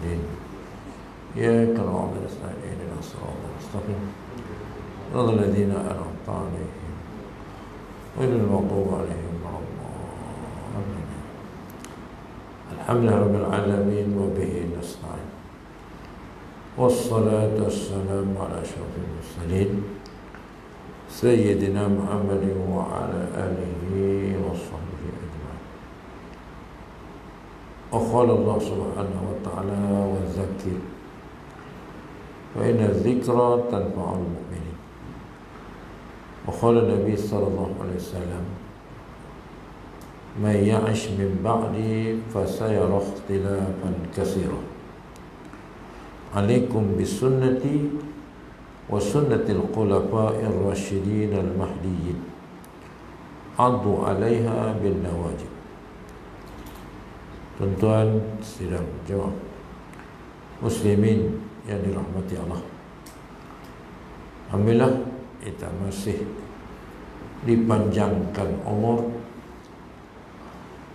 الدين إياك نعبد ونستعين اهدنا الصراط المستقيم صراط الذين أنعمت عليهم غير المغضوب عليهم ولا الضالين. الحمد لله رب العالمين وبه نستعين والصلاة والسلام على أشرف المرسلين سيدنا محمد وعلى آله وصحبه أجمعين. وقال الله سبحانه وتعالى وذكر فإن الذكرى تنفع المؤمنين. وقال النبي صلى الله عليه وسلم من يعش من بعدي فسيرى اختلافا كثيرا عليكم بسنتي وسنة الخلفاء الراشدين المهديين عضوا عليها بالنواجذ. Tuan-tuan sidang jemaah muslimin yang dirahmati Allah, alhamdulillah kita masih dipanjangkan umur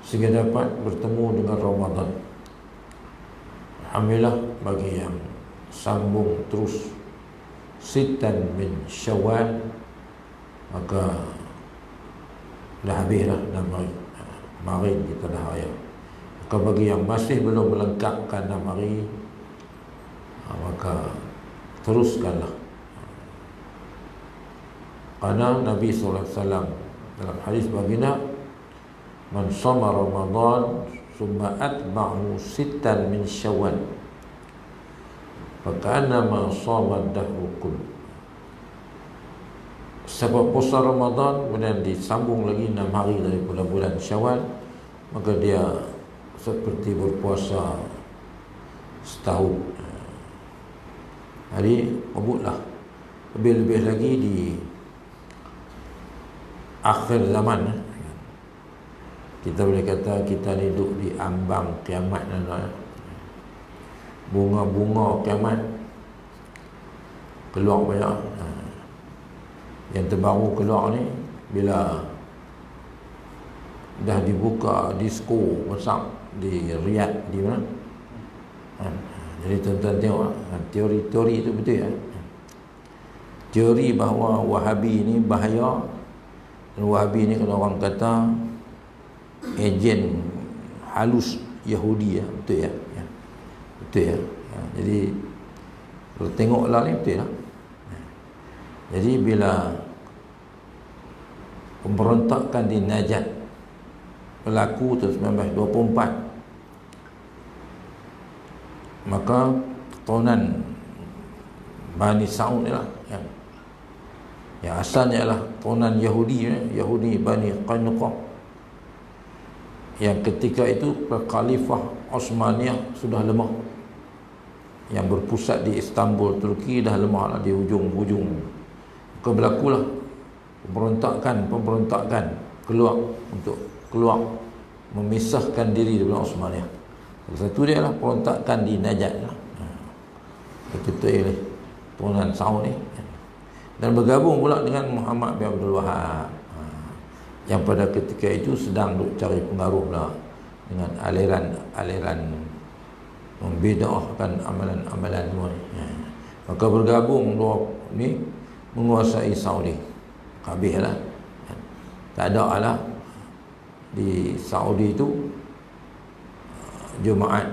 sehingga dapat bertemu dengan Ramadan. Alhamdulillah bagi yang sambung terus sitan min Syawal, maka dah habislah dah mari kita dah raya. Maka bagi yang masih belum melengkapkan 6 hari, maka teruskanlah. Karena Nabi SAW dalam hadis baginda, man shoma Ramadan summa atba'hu sittan min Syawal faka'annama shoma ad-dahru kullu. Sebab puasa Ramadan kemudian disambung lagi 6 hari daripada bulan Syawal, maka dia seperti berpuasa setahun. Jadi kabutlah. Lebih-lebih lagi di akhir zaman, kita boleh kata kita ni duduk di ambang kiamat. Bunga-bunga kiamat keluar banyak. Yang terbaru keluar ni bila dah dibuka disko besar di Riyadh, di mana. Jadi tuan-tuan tengok teori-teori itu betul ya. Teori bahawa Wahabi ni bahaya. Dan Wahabi ni kalau orang kata ejen halus Yahudi ya, betul ya. Betul ya. Jadi kalau tengoklah ni betul lah. Jadi bila pemberontakan di Najd berlaku tahun 1924, maka keturunan Bani Saud ni lah yang asalnya ialah keturunan Yahudi Bani Qainuqa, yang ketika itu Khalifah Osmaniyah sudah lemah, yang berpusat di Istanbul, Turki, dah lemah lah di hujung-hujung. Maka berlakulah pemberontakan keluar memisahkan diri daripada Osmaniyah. Satu dia lah perontakan di Najd lah. Kita oleh turunan Saud ni, dan bergabung pula dengan Muhammad bin Abdul Wahab, yang pada ketika itu sedang duk cari pengaruh pula dengan aliran membida'ahkan amalan-amalan semua ni. Maka bergabung dua ni menguasai Saudi. Habislah. Tak ada lah di Saudi itu Jumaat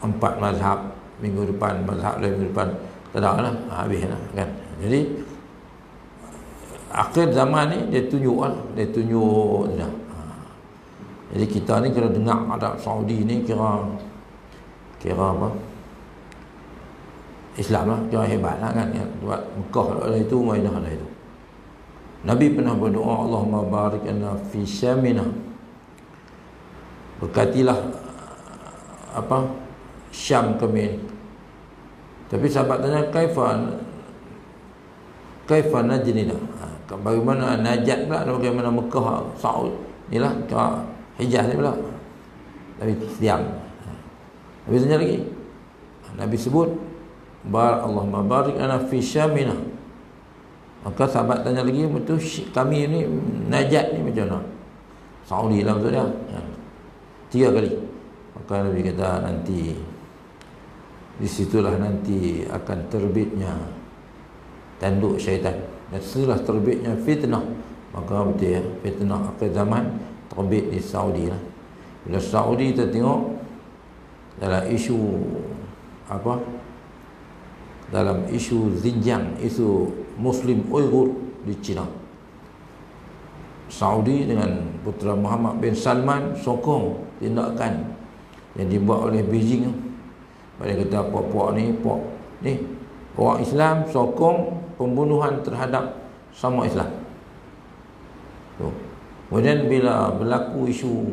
4 mazhab, minggu depan mazhab lain, minggu depan tak ada lah, habislah kan. Jadi akhir zaman ni dia tunjuk dah. Jadi kita ni kena dengar Arab Saudi ni kira apa? Islam lah, kira hebat lah kan. Buat Mekah lah itu, Madinah lah itu. Nabi pernah berdoa, Allahumma barik lana fi Syamina, berkatilah Syam kami. Tapi sahabat tanya, kaifa najnina, bagaimana Najd pula, bagaimana Mekah, Saud inilah Hijaz ni pula. Nabi diam. Nabi tanya lagi, Nabi sebut Allahumma barik lana fi Syamina. Maka sahabat tanya lagi, betul kami ni Najd ni macam mana? Saudi lah maksudnya. 3 kali. Maka Nabi kata nanti disitulah nanti akan terbitnya tanduk syaitan, dan setelah terbitnya fitnah. Maka betul ya, fitnah akhir zaman terbit di Saudi lah. Bila Saudi kita tengok dalam isu apa, dalam isu Xinjiang, isu Muslim Uyghur di China, Saudi dengan putera Muhammad bin Salman sokong tindakan yang dibuat oleh Beijing. Mereka kata puak-puak ni orang Islam sokong pembunuhan terhadap sama Islam. Kemudian bila berlaku isu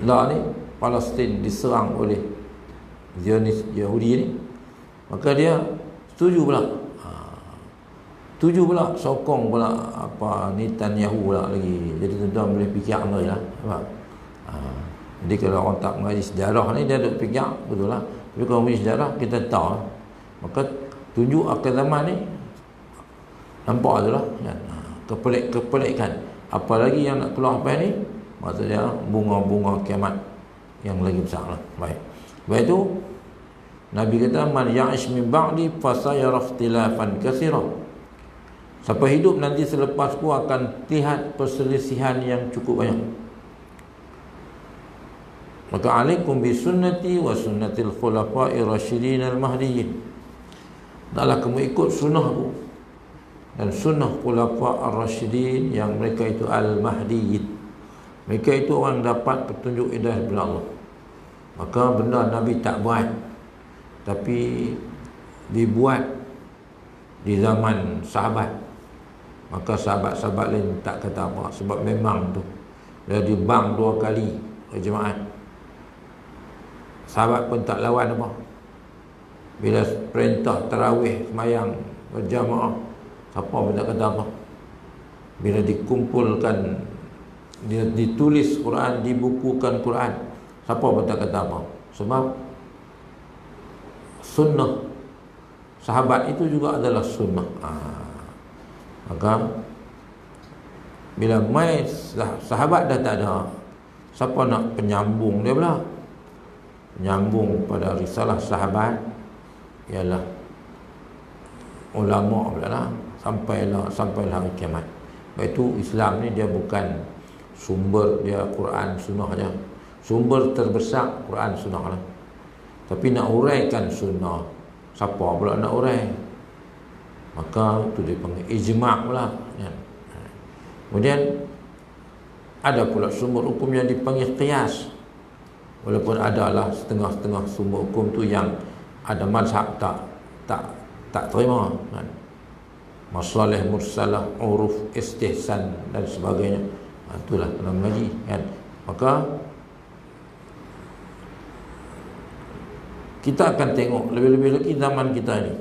lah ni, Palestin diserang oleh Zionis Yahudi ni, maka dia setuju pula sokong pula apa Netanyahu pula lagi. Jadi tuan-tuan boleh fikir sendiri lah. Jadi kalau orang tak mengaji sejarah ni, dia duk fikir betul lah. Tapi kalau mengaji sejarah kita tahu, maka tunjuk akhir zaman ni nampak tu lah kan? Kepelikan. Apalagi yang nak keluar apa ni, maksudnya bunga-bunga kiamat yang lagi besar lah. Baik itu Nabi kata, man ya'ish min ba'di fasayara ikhtilafan katsira. Siapa hidup nanti selepasku akan lihat perselisihan yang cukup banyak. Maka alaikum bi sunnati wa sunnatil khulafa'i rasyidin al-mahdiyyin. Hendaklah kamu ikut sunnahku dan sunnah khulafa' ar-rasyidin yang mereka itu al-mahdiyyin. Mereka itu orang dapat petunjuk hidayah daripada Allah. Maka benda Nabi tak buat, tapi dibuat di zaman sahabat. Maka sahabat-sahabat lain tak kata apa, sebab memang tu dia dibang 2 kali jemaat. Sahabat pun tak lawan apa. Bila perintah tarawih semayang berjamaah, siapa pun tak kata apa. Bila dikumpulkan, dia ditulis Quran, dibukukan Quran, siapa pun tak kata apa. Sebab sunnah sahabat itu juga adalah sunnah. Maka bila mai sahabat dah tak ada, siapa nak penyambung dia pula? Penyambung pada risalah sahabat ialah ulama pula lah, sampailah hari kiamat. Sebab itu Islam ni dia bukan sumber dia Quran sunnah aja. Sumber terbesar Quran sunnah lah. Tapi nak uraikan sunnah, siapa pula nak urai? Maka itu dipanggil ijma' pula kan? Kemudian ada pula sumber hukum yang dipanggil qiyas. Walaupun adalah setengah-setengah sumber hukum tu yang ada mazhab tak terima kan? Masalah mursalah, uruf, istihsan dan sebagainya. Itulah dalam mengaji kan? Maka kita akan tengok lebih-lebih lagi zaman kita ni,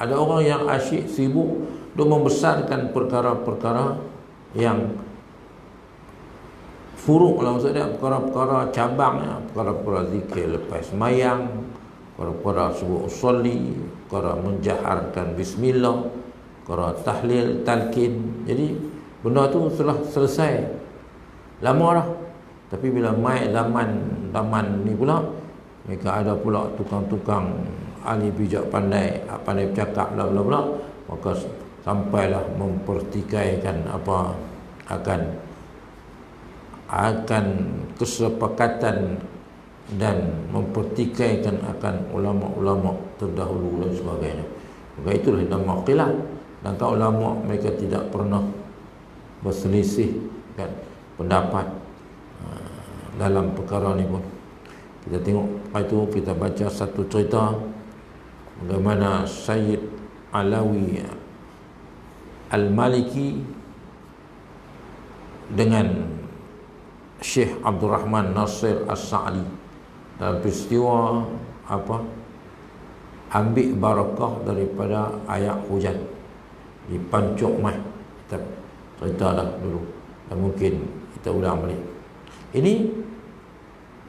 ada orang yang asyik sibuk untuk membesarkan perkara-perkara yang furuk lah, maksudnya perkara-perkara cabangnya, perkara-perkara zikir lepas semayang, perkara-perkara sebut usolli, perkara menjaharkan bismillah, perkara tahlil, talqin. Jadi benda tu telah selesai lama dah. Tapi bila mai zaman ni pula, mereka ada pula tukang-tukang ahli bijak pandai bercakap bla bla bla, maka sampailah mempertikaikan apa akan kesepakatan dan mempertikaikan akan ulama-ulama terdahulu dan sebagainya. Maka itulah nama khilaf. Dan kalau ulama mereka tidak pernah berselisih kan pendapat dalam perkara ni pun. Kita tengok itu, kita baca satu cerita bagaimana Sayyid Alawi Al-Maliki dengan Syekh Abdul Rahman Nasir As-Sa'di dalam peristiwa ambil barakah daripada ayat hujan di Pancuk Mai. Kita cerita dah dulu dan mungkin kita ulang balik. Ini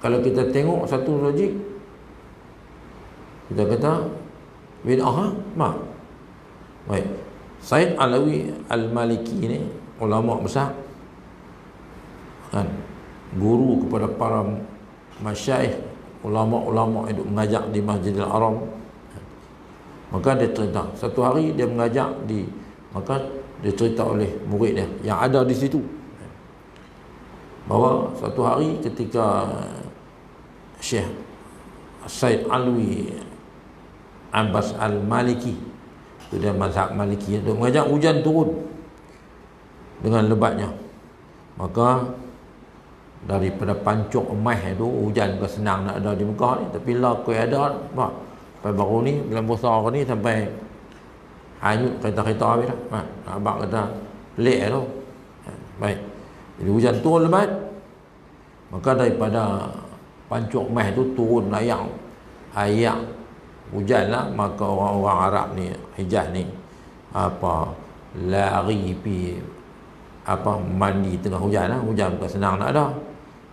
kalau kita tengok satu logik, kita kata bid'ah mak. Baik, Said Alawi Al-Maliki ni ulama besar kan, guru kepada para masyaikh, ulama-ulama yang mengajak di Masjidil Haram. Maka dia cerita, satu hari dia mengajak maka dia cerita oleh murid dia yang ada di situ, bahawa satu hari ketika Syekh Said Alwi Abbas Al-Maliki, itu dia mazhab Maliki, dia mengajak hujan turun dengan lebatnya. Maka daripada pancuk emas itu, hujan bukan senang nak ada di Mekah ni, tapi lah kau ada sampai baru ni bulan puasa ni sampai hanyut kereta-kereta habis dah. Abang kata pelik tu. Baik. Jadi hujan turun lebat. Maka daripada pancuk emas tu turun ayak hujan lah. Maka orang-orang Arab ni, Hijaz ni, lari pi mandi tengah hujan lah. Hujan bukan senang nak ada.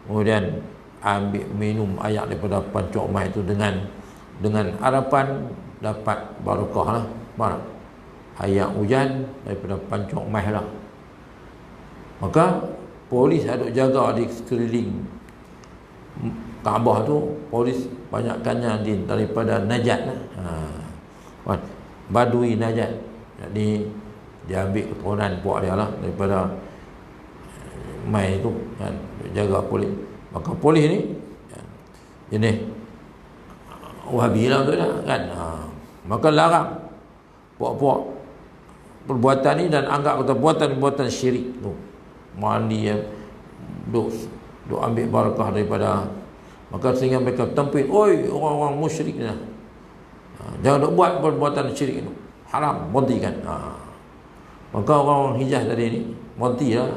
Kemudian ambil minum air daripada pancuk emas itu dengan harapan dapat barakah lah. Air hujan daripada pancuk emas lah. Maka polis ada jaga di sekeliling Kaabah tu. Polis banyakkannya daripada Najat lah. Badui Najat. Jadi dia ambil keturunan puak dia lah daripada mai tu kan, jaga polis. Maka polis ni jenis Wahabi lah tu dah kan. Maka larang puak-puak perbuatan ni dan anggap kata buatan-buatan syirik tu. Mandi yang duk ambil barakah daripada, maka sehingga mereka tempit, oi orang-orang musyrik ni lah. Jangan duk buat perbuatan syirik itu. Haram, berhentikan. Maka orang-orang Hijaz tadi ni berhenti lah.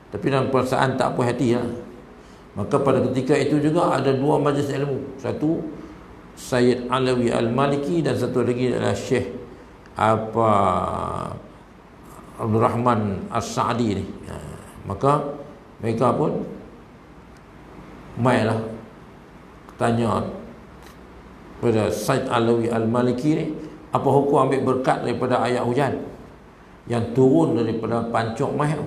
Tapi dalam perasaan tak puas hati lah. Maka pada ketika itu juga ada dua majlis ilmu. Satu Sayyid Alawi Al-Maliki dan satu lagi adalah Syekh Abdul Rahman As-Sa'di ni. Maka mereka pun mai lah tanya pada Sayyid Alawi Al-Maliki ni, apa hukum ambil berkat daripada ayat hujan yang turun daripada pancuk emas tu.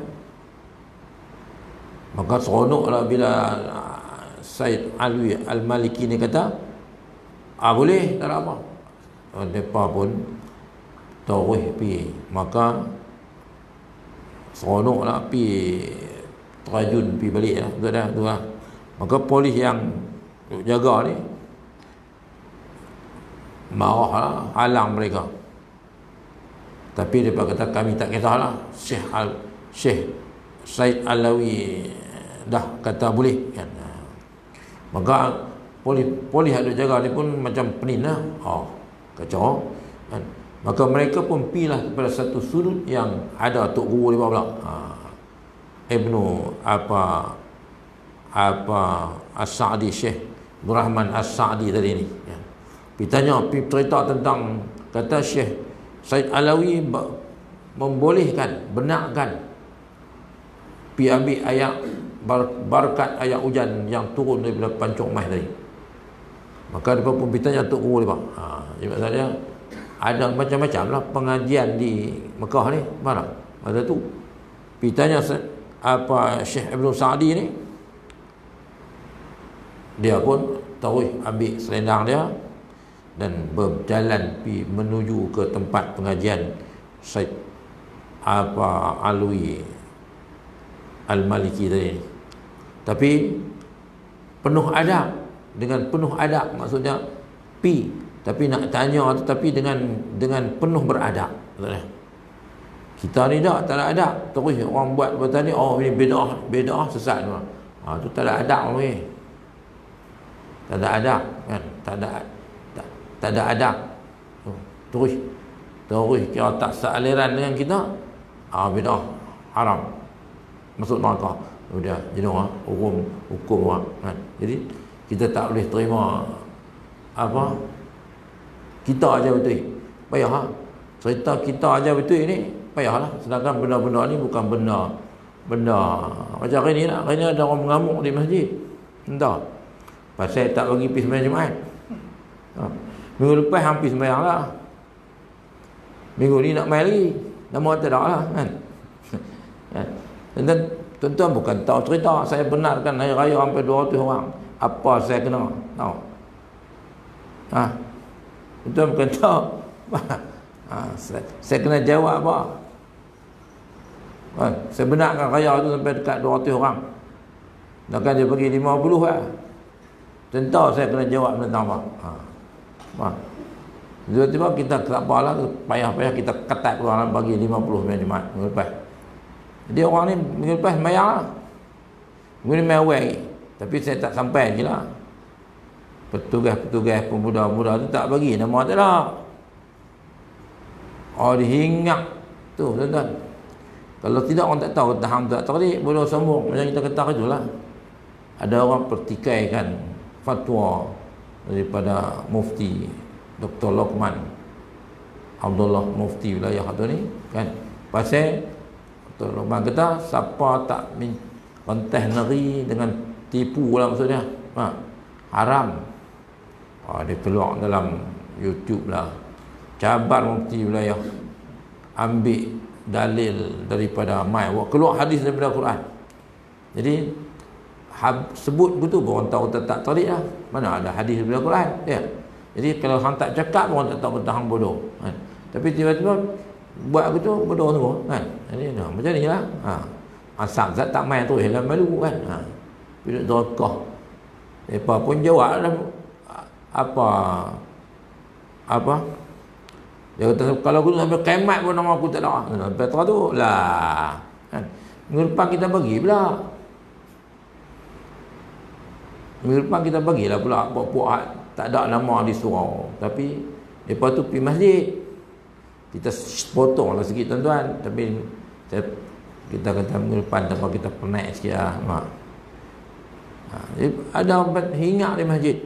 Maka seronoklah bila Said Alwi Al-Maliki ni kata, boleh, tak ada apa. Mereka pun taruh pergi. Maka seronoklah pergi terjun, pergi balik lah. Betul dah, tu lah. Maka polis yang jaga ni marah lah, halang mereka. Tapi dia kata kami tak kisahlah. Syekh Said Alawi dah kata boleh kan. Maka polis ada jaga dia pun macam penin lah. Kacau kan. Maka mereka pun pergilah kepada satu sudut yang ada tok guru dia pula. Ibnu As-Sa'di, Syekh Abdul Rahman As-Sa'di tadi ni. Pergi tanya, pergi cerita tentang, kata Syekh Said Alawi membolehkan, benarkan pergi ambil ayat barakat ayat hujan yang turun daripada pancuk emas tadi. Maka dia pun bertanya Tok Guru dia. Jadi maksudnya ada macam-macam lah pengajian di Mekah ni. Mana? Masa tu bertanya Syekh Ibn Sa'di ni, dia pun tahu ambil selendang dia dan berjalan pergi menuju ke tempat pengajian Said Alwi Al-Maliki tadi. Tapi penuh adab, dengan penuh adab, maksudnya pi, tapi nak tanya tetapi dengan penuh beradab. Kita ni tak ada adab, terus orang buat perbuatan ni, ini bid'ah sesat tu. Tu tak ada adab ni. Tak ada adab kan, tak ada adab. Terus kira tak sealiran dengan kita, bid'ah, haram, masuk neraka. Dia jenuh hukum kan. Jadi kita tak boleh terima kita aja betul. Payah cerita kita aja betul ni, payahlah. Sedangkan benda-benda ni bukan benda macam hari ni lah. Hari ni ada orang mengamuk di masjid. Entah pasal tak bagi pergi sembahyang Jumaat. Minggu lepas hampir sembahyang lah. Minggu ni nak main lagi. Nama tak ada lah kan. Dan tuan-tuan bukan tahu cerita, saya benarkan hari raya sampai 200 orang. Apa saya kena? Tahu? Betul bukan tahu? Saya kena jawab apa? Saya benarkan raya tu sampai dekat 200 orang. Takkan dia bagi 50 lah. Tentu saya kena jawab tentang apa? Tiba-tiba kita tak apalah, payah-payah kita ketat orang bagi 50 minggu Jumaat minggu lepas. Jadi orang ni minggu lepas bayar lah. Minggu ni main awal. Tapi saya tak sampai je lah. Petugas pemuda-pemuda tu tak bagi nama tak ada. Oh, dihingap tu tuan-tuan. Kalau tidak orang tak tahu kata hang tak tadi bodoh sombong macam kita kata itulah. Ada orang pertikaikan fatwa daripada mufti Dr. Lokman Abdullah, mufti wilayah tu ni kan, pasal Dr. Lokman kata siapa tak rentas neri dengan tipu lah maksudnya haram. Dia keluar dalam YouTube lah, cabar mufti wilayah, ambil dalil daripada keluar hadis daripada Quran. Jadi sebut betul pun orang tahu tak tarik lah. Mana ada hadis daripada Quran ya. Jadi kalau hang tak cakap pun orang tak tahu kata hang bodoh kan. Tapi tiba-tiba buat begitu bodoh semua kan. Jadi macam ni lah. Asal zat tak main tu hilang malu kan. Duduk dokah. Depa pun jawab lah apa dia kata kalau aku sampai kiamat pun nama aku tak ada. Petra tu lah kan. Minggu depan kita bagi pula. Minggu depan kita bagilah pula puak-puak tak ada nama di surau. Tapi lepas tu pergi masjid. Kita potonglah sikit tuan-tuan. Tapi kita kata minggu depan tanpa kita penat sikit lah. Jadi ada hingat di masjid.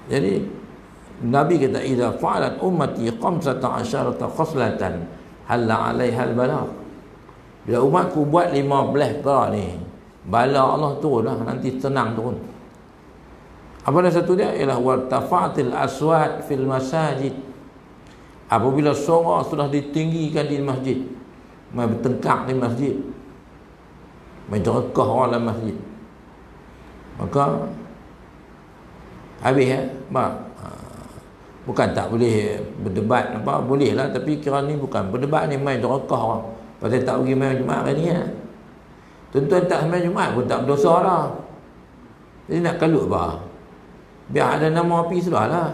Jadi Nabi kata idza fa'alat ummati 15 khoslatan halla 'alaiha al-balagh. Bila umatku buat 15 perkara ni, bala Allah turun lah, nanti tenang turun. Apa dah satu dia ialah wartafa'atil aswat fil masajid. Apabila suara sudah ditinggikan di masjid, mai bertengkar di masjid, mai derekah orang dalam masjid, maka habis ya, bukan tak boleh berdebat apa, boleh lah, tapi kira ni bukan berdebat ni, main derekah orang. Pasal tak pergi main Jumaat hari ni ya. Tuan-tuan tak main Jumaat pun tak berdosa lah. Jadi nak kalut apa? Biar ada nama api sudah lah.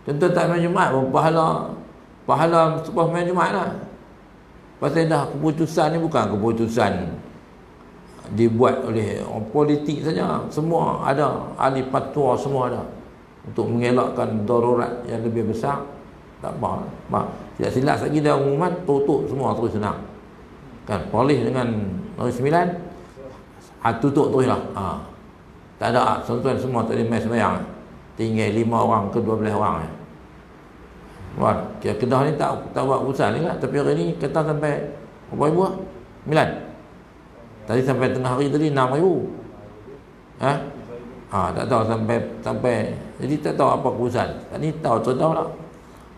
Tuan-tuan tak main Jumaat pun pahala sebab main Jumaat lah. Pasal dah keputusan ni bukan keputusan dibuat oleh orang politik saja. Semua ada, ahli fatwa semua ada. Untuk mengelakkan darurat yang lebih besar. Tak apa. Tidak silap lagi dah umuman, tutup semua terus senang. Kan, polis dengan Negeri Sembilan, tutup terus lah. Tak ada, tuan-tuan semua tak boleh main sembahyang. Tinggal 5 orang ke 12 orang. Kedah ni tak buat urusan ni lah. Tapi hari ni Kedah sampai berapa ribu lah? 9. Tadi sampai tengah hari tadi 6,000. Tak tahu sampai jadi tak tahu apa keputusan. Tak ni tahu lah.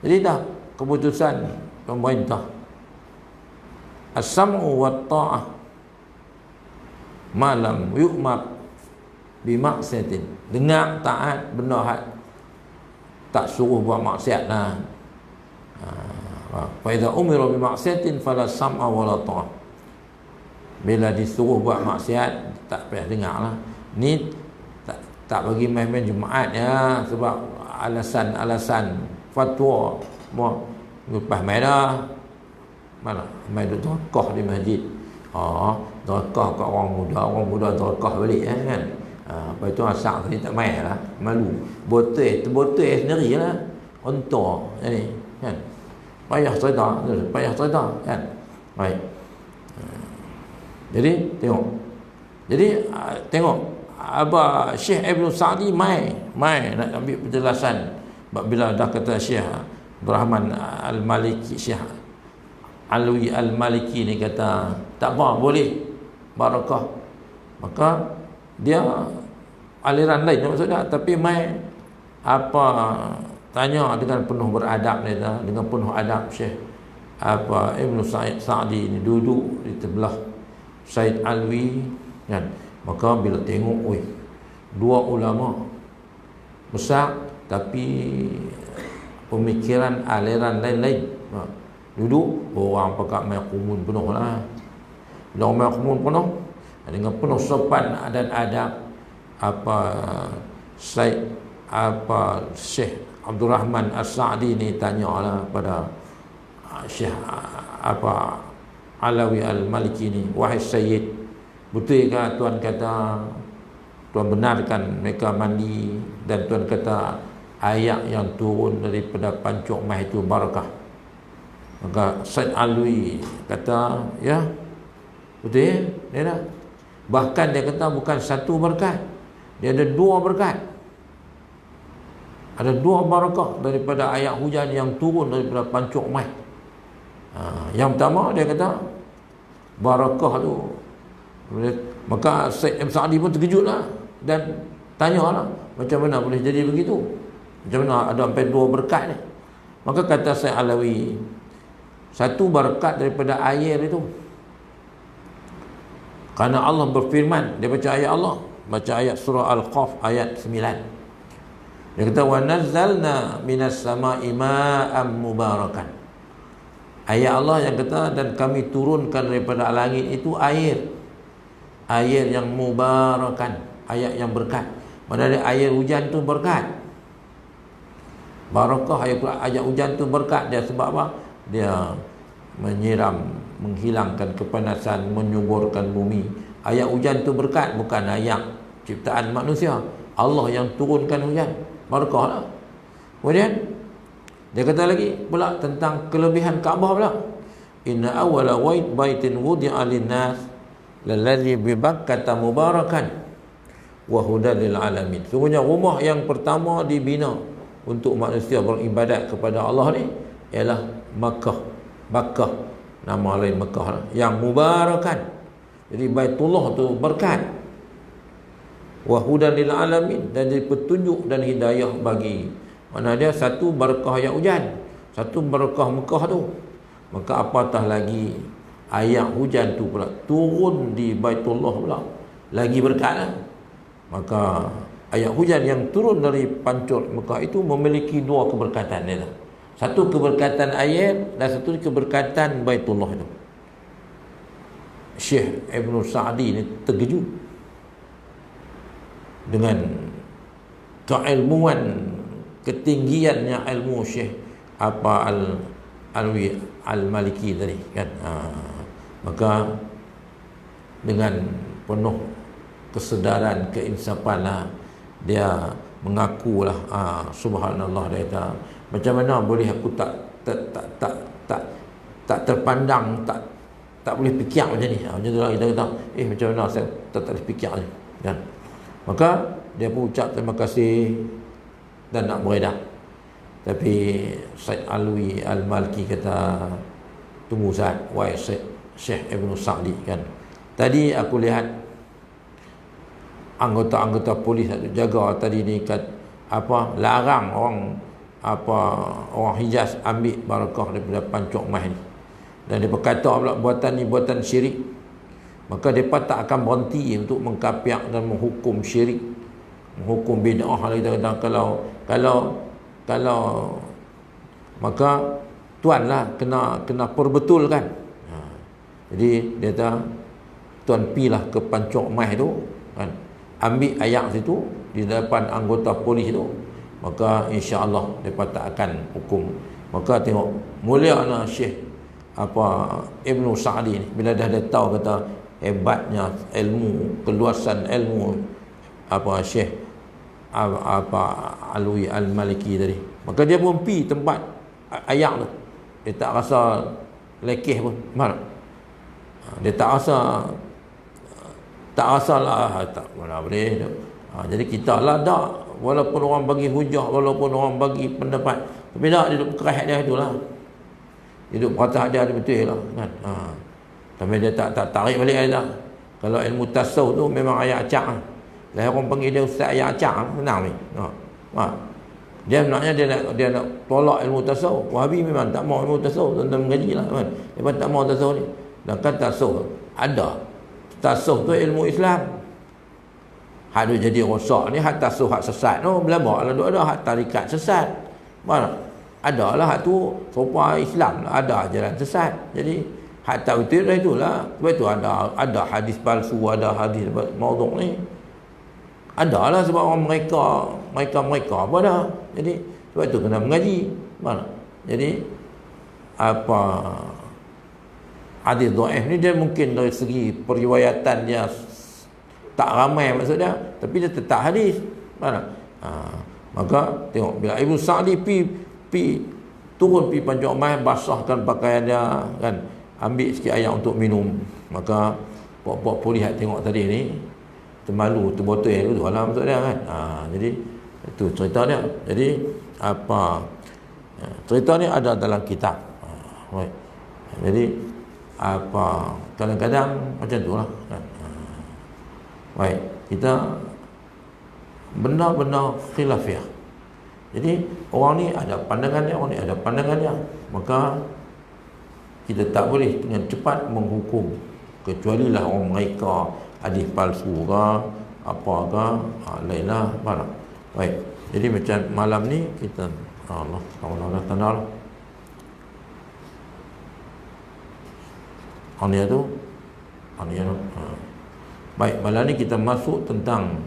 Jadi dah keputusan pemerintah as-sam'u wa ta'ah malam yu'mar bimaksiatin, dengar taat benda hak tak suruh buat maksiat lah. Fa idza umira bimaksiatin fala sam'a wala ta'ah. Bila disuruh buat maksiat tak payah dengar lah. Ni tak bagi main-main Jumaat ya, sebab alasan fatwa mau lepas main dah. Mana main duduk derekah di masjid. Derekah kat orang muda derekah balik kan. Lepas tu asal tadi tak main lah, malu. Botol sendiri lah. Unta jadi kan. Payah cerita kan. Baik. Jadi tengok Abah Syekh Ibn Sa'di mai nak ambil penjelasan. Bila dah kata Syekh Abdul Rahman Al-Maliki, Syekh Alwi Al-Maliki ni kata tak apa, boleh barakah, maka dia aliran lain maksudnya. Tapi mai tanya dengan penuh beradab ni, dengan penuh adab. Syekh Ibn Sa'di ni duduk di sebelah Said Alwi kan. Maka bila tengok, dua ulama besar tapi pemikiran aliran lain-lain, duduk orang pakai mai kumun penuh lah. Bila mai kumun penuh dengan penuh sopan dan adab, Syekh Abdul Rahman As-Sa'di ni tanyalah pada Syekh Alawi Al-Maliki ni, wahai Sayyid, betul ke tuan kata, tuan benarkan mereka mandi, dan tuan kata ayat yang turun daripada pancuk mah itu barakah? Maka Syekh Alawi kata, ya betul dia dah. Bahkan dia kata bukan satu berkat, dia ada dua berkat. Ada dua barakah daripada ayat hujan yang turun daripada pancuk mai. Yang pertama dia kata barakah tu. Maka Syekh M. Sa'di pun terkejutlah dan tanyalah, macam mana boleh jadi begitu? Macam mana ada sampai dua berkat ni? Maka kata Syekh Alawi, satu berkat daripada air itu, kerana Allah berfirman, dia baca ayat Allah, baca ayat surah Al-Qaf ayat 9. Dia kata wa nazzalna minas sama'i ma'am mubarakan. Ayat Allah yang kata, dan kami turunkan daripada langit itu air yang mubarakan, ayat yang berkat. Mana air hujan tu berkat. Barakah ayat hujan tu berkat dia, sebab apa? Dia menyiram, menghilangkan kepanasan, menyuburkan bumi. Ayat hujan tu berkat, bukan ayat ciptaan manusia. Allah yang turunkan hujan, barakah lah. Kemudian dia kata lagi pula tentang kelebihan Kaabah pula. Inna awwala baitin wudi'a lin-nas lalladzi bi Bakkah mubarakan wa hudan lil alamin. Sungguhnya rumah yang pertama dibina untuk manusia beribadat kepada Allah ni ialah Makkah. Bakkah, nama lain Makkah lah, yang mubarakan. Jadi Baitullah tu berkat. Wa hudan lil alamin, dan jadi petunjuk dan hidayah bagi. Mana dia satu barakah ayat hujan, satu barakah Mekah tu. Maka apatah lagi ayat hujan tu pula turun di Baitullah pula, lagi berkat lah. Maka ayat hujan yang turun dari pancur Mekah itu memiliki dua keberkatan dia. Satu keberkatan air dan satu keberkatan Baitullah itu. Syekh Ibn Sa'di ni terkejut dengan keilmuan, ketinggiannya ilmu Syekh Alawi Al-Maliki tadi kan. Maka dengan penuh kesedaran, keinsafan lah, dia mengakulah, subhanallah, dia kata, macam mana boleh aku tak terpandang, tak boleh fikir macam ni. Macam tu lah kita kata, macam mana saya tak boleh fikir ni kan. Maka dia pun ucap terima kasih dan nak beredar. Tapi Syekh Alawi Al-Maliki kata, tunggu saat, wahai Syekh Ibn Sa'di kan. Tadi aku lihat anggota-anggota polis nak jaga tadi ni larang orang Hijaz ambil barakah daripada pancuk mah ni. Dan dia berkata pula buatan ni buatan syirik. Maka mereka tak akan berhenti untuk mengkapiak dan menghukum syirik, menghukum bid'ah. Kita kata kalau maka tuanlah kena perbetulkan. Jadi dia kata tuan pilah ke pancuk mah tu kan, ambil ayat situ di depan anggota polis tu, maka insya-Allah mereka tak akan hukum. Maka tengok mulianya Syekh Ibn Sa'di ni, bila dah tahu kata hebatnya ilmu, keluasan ilmu Syekh Alawi Al-Maliki tadi, maka dia pun pergi tempat ayat tu. Dia tak rasa lekeh pun, dia tak rasa lah, tak mana boleh. Jadi kita lah tak, walaupun orang bagi hujah, walaupun orang bagi pendapat, tapi tak, dia duduk keras dia itulah, dia duduk perhatian dia betul lah kan. Tapi dia tak tarik balik dia tak. Kalau ilmu tasawuf tu memang ayat acak lah. Lah orang panggil dia ustaz ayat acak, senang ni. Dia sebenarnya dia nak tolak ilmu tasawuf. Wahabi memang tak mau ilmu tasawuf, tuan-tuan mengaji lah kan. Dia tak mau tasawuf ni. Dan kan tasawuf ada. Tasawuf tu ilmu Islam. hak duk jadi rosak ni hak tasuh hak sesat no, belama lah duk ada hak tarikat sesat. Mana? Ada lah hak tu sopa Islam lah, ada ajaran sesat. Jadi hak tak betul dah itulah. Sebab tu ada hadis palsu, ada hadis maudhu' ni. Ada lah sebab orang mereka apa dah. Jadi sebab tu kena mengaji. Mana? Jadi apa hadis dhaif ni dia mungkin dari segi periwayatan dia tak ramai maksud dia, tapi dia tetap hadis. Mana? Maka tengok bila Ibnu Sa'di turun pi Panjang Mas, basahkan pakaian dia kan, ambil sikit air untuk minum. Maka pok-pok polis tengok tadi ni termalu, terbotol tu lah maksud dia kan. Jadi itu cerita dia. Jadi apa cerita ni ada dalam kitab. Right. Jadi apa kadang-kadang macam tu lah kan. Baik, kita benar-benar khilafiyah. Jadi orang ni ada pandangan dia, orang ni ada pandangan dia. Maka kita tak boleh dengan cepat menghukum, kecuali lah orang mereka hadis palsu ke apa ke, lainlah mana. Baik, jadi macam malam ni kita Allah tanda lah. Ania tu baik, malam ni kita masuk tentang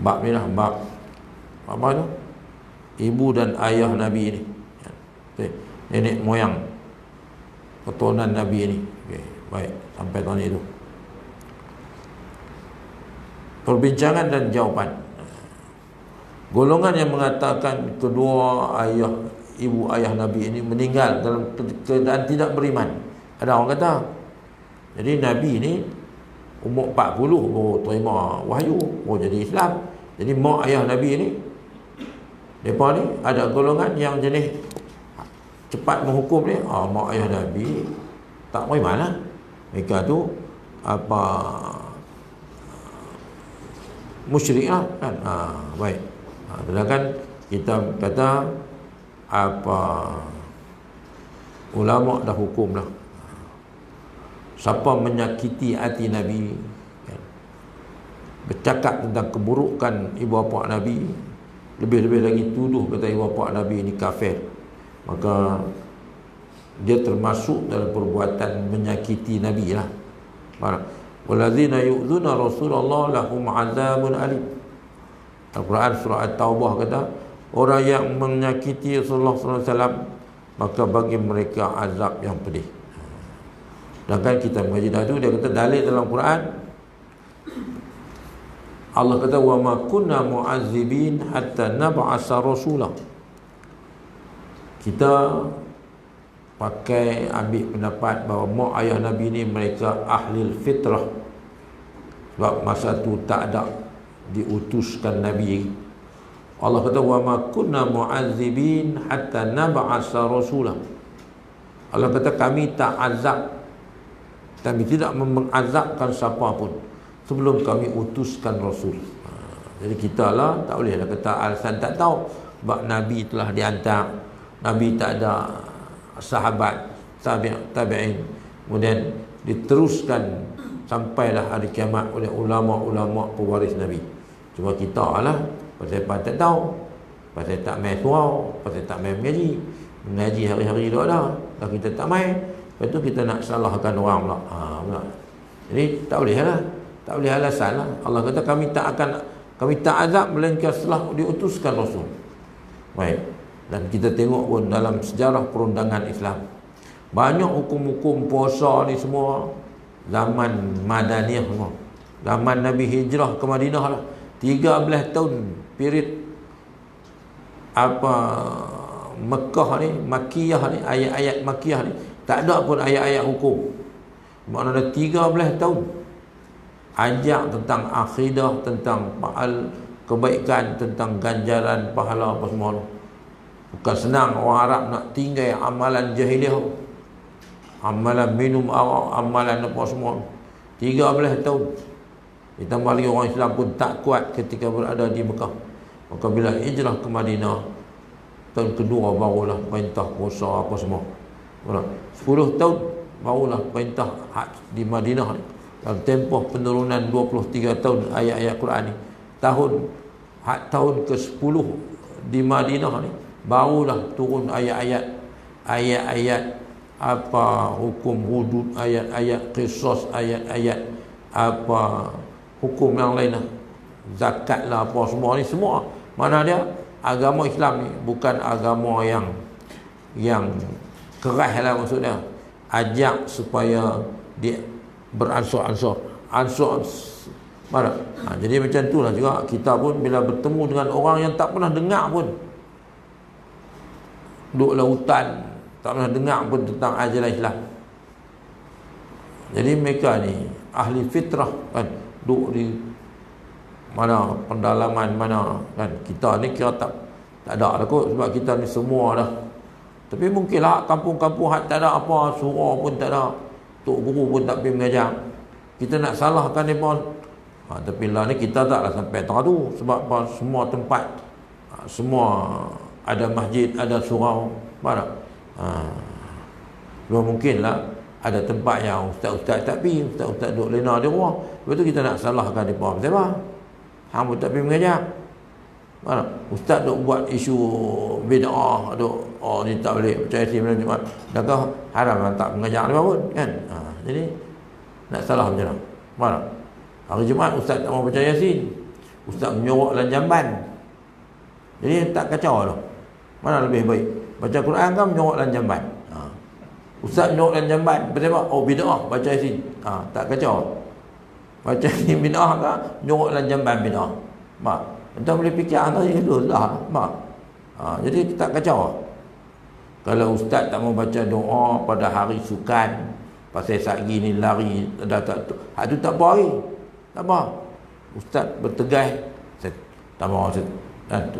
bab ni lah, bab apa tu? Ibu dan ayah Nabi ni. Nenek moyang keturunan Nabi ni. Okay, baik, sampai tahun itu. Perbincangan dan jawapan. Golongan yang mengatakan kedua ibu ayah Nabi ini meninggal dalam keadaan tidak beriman. Ada orang kata, jadi Nabi ni umur 40 baru terima wahyu, baru jadi Islam. Jadi mak ayah Nabi ni, mereka ni ada golongan yang jenis cepat menghukum ni, mak ayah Nabi tak beriman lah. Mereka tu apa musyrik lah kan. Baik. Sedangkan kita kata apa ulama dah hukum lah, siapa menyakiti hati Nabi kan, bercakap tentang keburukan ibu bapa Nabi, lebih-lebih lagi tuduh kata ibu bapa Nabi ini kafir, maka dia termasuk dalam perbuatan menyakiti Nabi lah. Wallazina yu'dzuna Rasulullah lahum 'adzabun alim. Al-Quran surah At-Taubah kata, orang yang menyakiti Rasulullah SAW, maka bagi mereka azab yang pedih. Dan kan kita mengaji dah tu, dia kata dalil dalam Quran, Allah kata wa ma kunna mu'azzibin hatta nab'asa rasulah. Kita pakai ambil pendapat bahawa mak ayah Nabi ni mereka ahli fitrah, sebab masa tu tak ada diutuskan Nabi. Allah kata wa ma kunna mu'azzibin hatta nab'asa rasulah. Allah kata kami tak azab, kami tidak mengazabkan siapa pun sebelum kami utuskan Rasul. Jadi kita lah tak boleh lah kata alasan tak tahu, sebab Nabi telah dihantar, Nabi tak ada sahabat, tabi'in, kemudian diteruskan sampailah hari kiamat oleh ulama-ulama pewaris Nabi. Cuma kita lah pasal tak tahu, pasal tak main surau, pasal tak main mengaji hari-hari tu ada, dan kita tak main. Lepas tu kita nak salahkan orang pula. Jadi tak boleh lah, tak boleh alasan lah. Allah kata kami tak azab melainkan setelah diutuskan Rasul. Baik. Dan kita tengok pun dalam sejarah perundangan Islam, banyak hukum-hukum puasa ni semua zaman Madaniyah semua. Zaman Nabi hijrah ke Madinah lah, 13 tahun period apa Mekah ni, Makiyah ni, ayat-ayat Makiyah ni tak ada pun ayat-ayat hukum. Maknanya 13 tahun ajak tentang akidah, tentang kebaikan, tentang ganjaran pahala apa semua. Bukan senang orang Arab nak tinggal amalan jahiliah, amalan minum arak, amalan apa semua. 13 tahun. Ditambah lagi orang Islam pun tak kuat ketika berada di Mekah. Maka bila hijrah ke Madinah, tahun kedua barulah perintah puasa apa semua. 10 tahun barulah perintah haj di Madinah ni. dalam tempoh penurunan 23 tahun ayat-ayat Quran ni, tahun ke-10 di Madinah ni barulah turun ayat-ayat apa hukum hudud, ayat-ayat qisas, ayat-ayat apa hukum yang lain lah, zakat lah, apa semua ni semua. Mana dia agama Islam ni bukan agama yang keras lah maksudnya. Ajak supaya dia beransur-ansur. Mana? Jadi macam tu lah juga kita pun bila bertemu dengan orang yang tak pernah dengar pun, duduk lautan, tak pernah dengar pun tentang ajaran Islam. Jadi mereka ni ahli fitrah kan, duduk di mana pendalaman mana kan. Kita ni kira tak ada lah kot, sebab kita ni semua dah. Tapi mungkinlah kampung-kampung tak ada apa, surau pun tak ada, tok guru pun tak pergi mengajar. Kita nak salahkan mereka. Tapi lah ni kita taklah sampai tengah tu. Sebab apa? Semua tempat, semua ada masjid, ada surau. Mana? Mungkin lah ada tempat yang ustaz-ustaz tak pergi, ustaz-ustaz duduk lena di rumah. Lepas tu kita nak salahkan mereka. Kenapa? Hang pun tak pergi mengajar. Mana? Ustaz duk buat isu bid'ah, duk ni tak boleh percaya si malam Jumaat. Adakah haram tak mengajar dia pun kan? Jadi nak salah macam mana? Mana? Hari Jumaat ustaz tak mau percaya Yasin. Ustaz menyorok dalam jamban. Jadi tak kacau tu. Mana lebih baik? Baca Quran kan menyorok dalam jamban. Ustaz menyorok dalam jamban. Pasal apa? Oh bid'ah baca Yasin. Tak kacau. Baca Yasin bid'ah kan menyorok dalam jamban bid'ah. Mak, entah boleh fikir atas itu lah. Mak. Jadi tak kacau. Kalau ustaz tak mau baca doa pada hari sukan, pasal sehari ni lari, dah tak tu tak apa hari. Tak apa. Ustaz bertegas, tak mau tu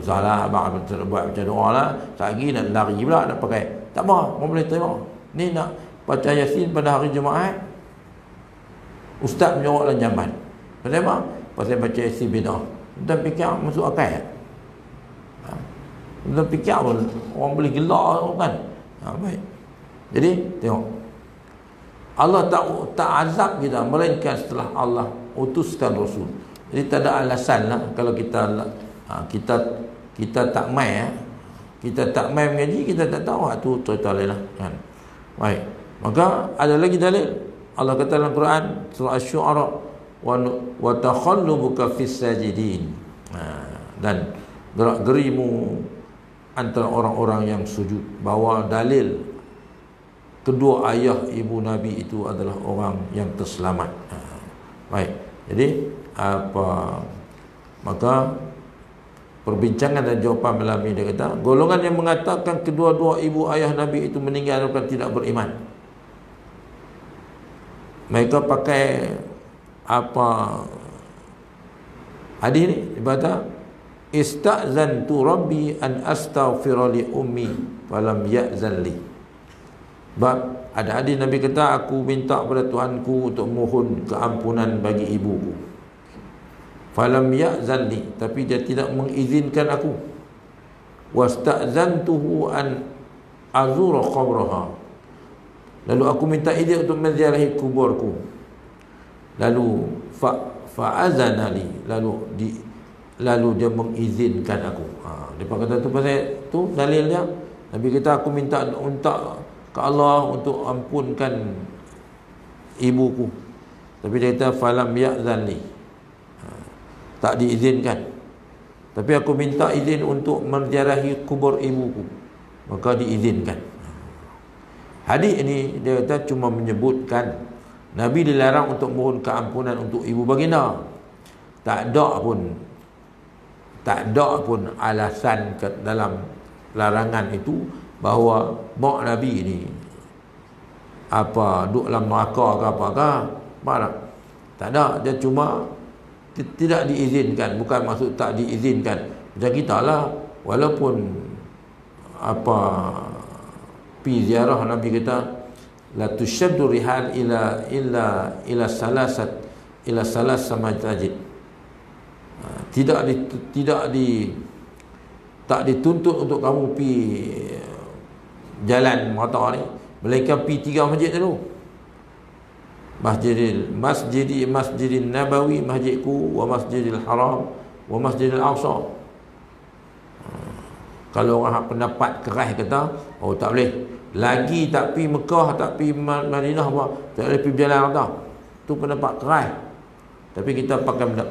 salah abang buat baca doa lah. Sehari nak lari pula nak pakai. Tak apa, orang boleh terima. Ni nak baca Yasin pada hari Jumaat. Ustaz menyorok dalam jamban. Pasal apa? Pasal baca Yasin bid'ah. Dan fikir masuk akal. Dan fikir pun orang boleh gelak kan. Baik. Jadi tengok, Allah tak azab kita melainkan setelah Allah utuskan Rasul. Jadi tak ada alasan lah kalau kita tak mai kita tak mai mengaji, kita tak tahu tu cerita lain lah kan. Baik. Maka ada lagi dalil. Allah kata dalam Quran surah Asy-Syu'ara wa takhallubuka fis sajidin. Dan gerak-gerimu antara orang-orang yang sujud. Bahawa dalil kedua ayah ibu Nabi itu adalah orang yang terselamat. Baik. Jadi maka perbincangan dan jawapan malam ini dia kata, golongan yang mengatakan kedua-dua ibu ayah Nabi itu meninggal bukan tidak beriman. Mereka pakai hadis ni ibadah istazantu rabbi an astaghfira li ummi falam ya'zan li. Sebab ada hadis Nabi kata, aku minta pada Tuhanku untuk mohon keampunan bagi ibuku. Falam ya'zan li, tapi dia tidak mengizinkan aku. Wasta'zantuhu an azura qabraha, lalu aku minta izin untuk menziarahi kuburku. Lalu fa'azana li, lalu dia mengizinkan aku. Dia kata tu pasal tu dalil dia. Nabi kata aku minta ke Allah untuk ampunkan ibuku, tapi dia kata falam ya'zan li, tak diizinkan. Tapi aku minta izin untuk menziarahi kubur ibuku, maka diizinkan. Hadis ini dia kata cuma menyebutkan Nabi dilarang untuk mohon keampunan untuk ibu baginda. Tak ada pun alasan dalam larangan itu bahawa mak Nabi ni duduk dalam neraka ke apa ke. Mana? Tak ada. Dia cuma tidak diizinkan. Bukan maksud tak diizinkan. Macam kita lah, walaupun pi ziarah, Nabi kata la tushaddu rihal ila salas masajid. Tak dituntut untuk kamu pi jalan merata ni, melainkan pi 3 masjid dulu. Masjidil Nabawi, masjidku, wa Masjidil Haram, wa Masjidil Aqsa. Kalau orang pendapat keras kata, oh tak boleh. Lagi tak pi Mekah, tak pi Madinah, tak boleh pi berjalan tau. Tu pendapat keras. Tapi kita pakai tak,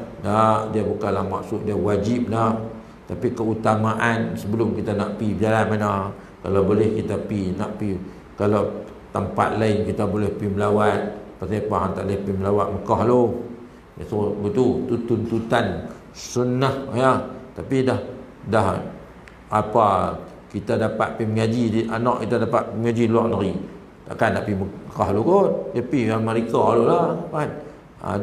dia bukanlah maksud dia wajib dah. Tapi keutamaan sebelum kita nak pi berjalan mana. Kalau boleh kita pi, nak pi. Kalau tempat lain kita boleh pi melawat. Pasal apa tak boleh pi melawat Mekah lu. So betul, tu tuntutan sunnah ya. Tapi dah apa kita dapat pergi mengaji, anak kita dapat mengaji luar negeri, takkan nak pergi Mekah lu kot, dia pergi Amerika lu lah kan.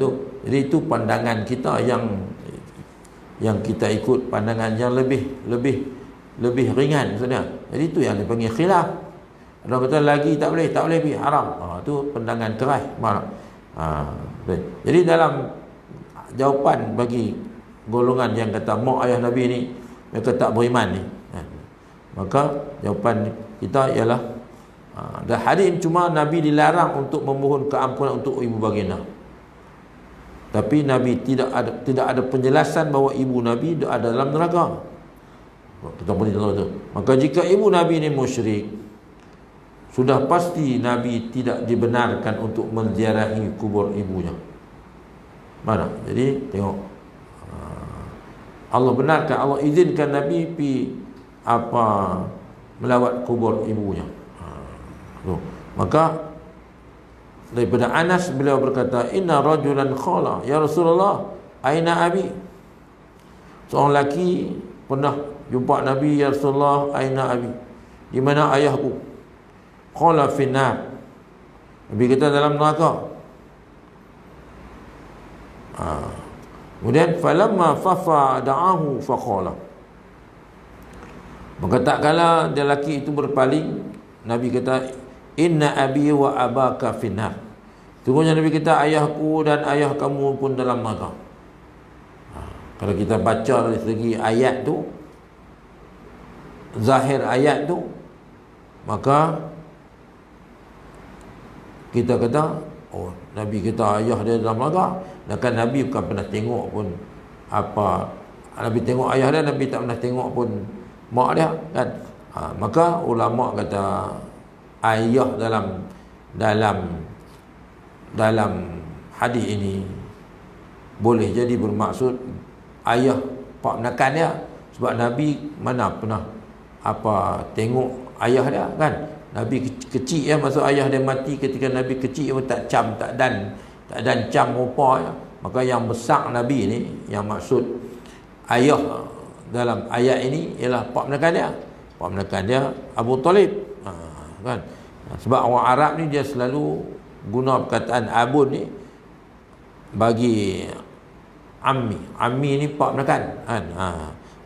Tu jadi itu pandangan kita yang kita ikut pandangan yang lebih ringan maksudnya. Jadi itu yang dipanggil khilaf. Orang kata lagi tak boleh pergi haram. Tu pandangan keras. Jadi dalam jawapan bagi golongan yang kata mak ayah Nabi ni mereka tak beriman ni, maka jawapan kita ialah dah hadis cuma Nabi dilarang untuk memohon keampunan untuk ibu baginda. Tapi Nabi tidak ada penjelasan bahawa ibu Nabi ada dalam neraka. Kita boleh tahu tu. Maka jika ibu Nabi ni musyrik, sudah pasti Nabi tidak dibenarkan untuk menziarahi kubur ibunya. Mana? Jadi tengok, Allah benarkan, Allah izinkan Nabi pi melawat kubur ibunya. Maka daripada Anas beliau berkata, inna rajulan qala ya Rasulullah aina abi. Seorang lelaki pernah jumpa Nabi, ya Rasulullah aina abi, di mana ayahku? Qala finnar. Nabi kata dalam neraka. Kemudian falamma fafa da'ahu faqala. Maka tak kala dia lelaki itu berpaling, Nabi kata inna abi wa abaka finnar. Sungguhnya Nabi kata ayahku dan ayah kamu pun dalam neraka. Kalau kita baca dari segi ayat tu, zahir ayat tu, maka kita kata oh Nabi kita ayah dia dalam neraka. Dan kan Nabi bukan pernah tengok pun Nabi tengok ayah dia, Nabi tak pernah tengok pun mak dia kan. Maka ulama kata ayah dalam hadis ini boleh jadi bermaksud ayah pak menakan dia, sebab Nabi mana pernah tengok ayah dia kan. Nabi kecil ya, masa ayah dia mati ketika Nabi kecil pun tak dan cam rupa ya. Maka yang besar Nabi ni, yang maksud ayah dalam ayat ini ialah pak menakan dia. Pak menakan dia Abu Talib kan. Sebab orang Arab ni dia selalu guna perkataan abun ni bagi ammi ni pak menakan kan.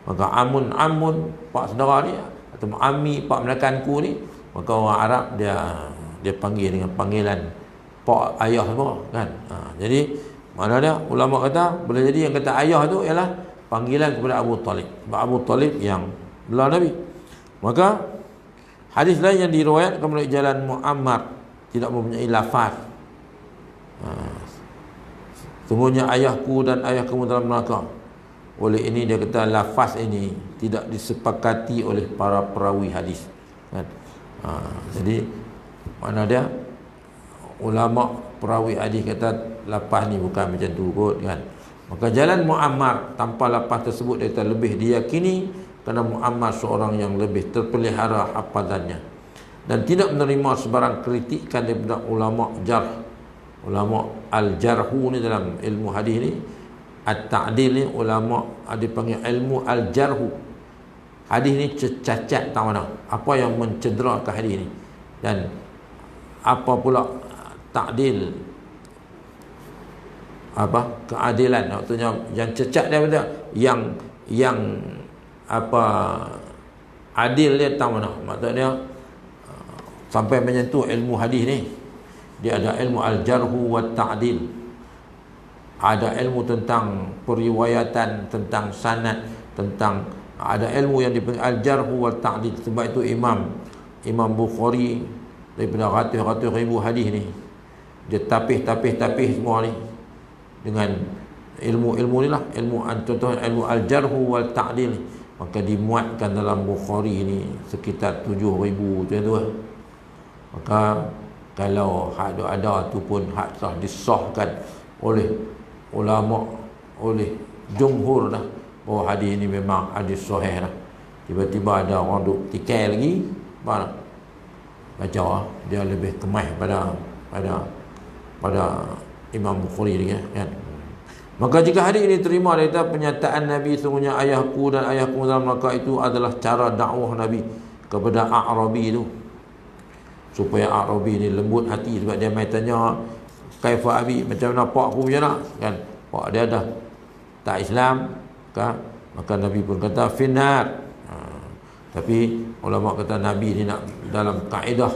Maka amun pak saudara ni, atau ammi pak menakanku ni, maka orang Arab dia panggil dengan panggilan pak ayah semua kan. Jadi mana dia ulama kata boleh jadi yang kata ayah tu ialah panggilan kepada Abu Talib, sebab Abu Talib yang belah Nabi. Maka hadis lain yang diriwayatkan melalui jalan Muammar tidak mempunyai lafaz sungguhnya ayahku dan ayah kamu dalam neraka. Oleh ini dia kata lafaz ini tidak disepakati oleh para perawi hadis kan. Jadi mana dia ulama perawi hadis kata lafaz ni bukan macam tu kot kan. Maka jalan Muammar tanpa lafaz tersebut dia kata lebih diyakini kerana Muammar seorang yang lebih terpelihara hafazannya dan tidak menerima sebarang kritikan daripada ulama jarh. Ulama al-jarhu ni dalam ilmu hadis ni, at-ta'dil ni ulama ada panggil ilmu al-jarhu. Hadis ni cacat tak mana, apa yang mencederakan hadis ni, dan apa pula ta'dil, keadilan, maksudnya yang cacat daripada yang adil dia tak mana, maksudnya sampai menyentuh ilmu hadis ni. Dia ada ilmu al-jarhu wa ta'dil, ada ilmu tentang periwayatan, tentang sanad, tentang ada ilmu yang dipanggil al-jarhu wa ta'dil. Sebab itu Imam Bukhari daripada ratus-ratus ribu hadis ni dia tapih semua ni dengan ilmu ni lah, contoh ilmu al-jarhu wal ta'dil, maka dimuatkan dalam Bukhari ni sekitar 7,000 macam tu lah. Maka kalau hak ada tu pun hak sah disahkan oleh ulama, oleh jumhur dah, bahawa hadis ini memang hadis sahih dah. Tiba-tiba ada orang duk tikai lagi, mana baca dia lebih kemah pada Imam Bukhari lagi kan. Maka jika hadis ini terima dari penyataan Nabi, sungguhnya ayahku dan ayahku dalam neraka, itu adalah cara dakwah Nabi kepada A'rabi itu, supaya A'rabi ni lembut hati. Sebab dia mai tanya, kaifa abi, macam mana pak aku macam mana kan, pak dia dah tak Islam kan. Maka Nabi pun kata finnar. Tapi ulama kata Nabi ni nak dalam kaedah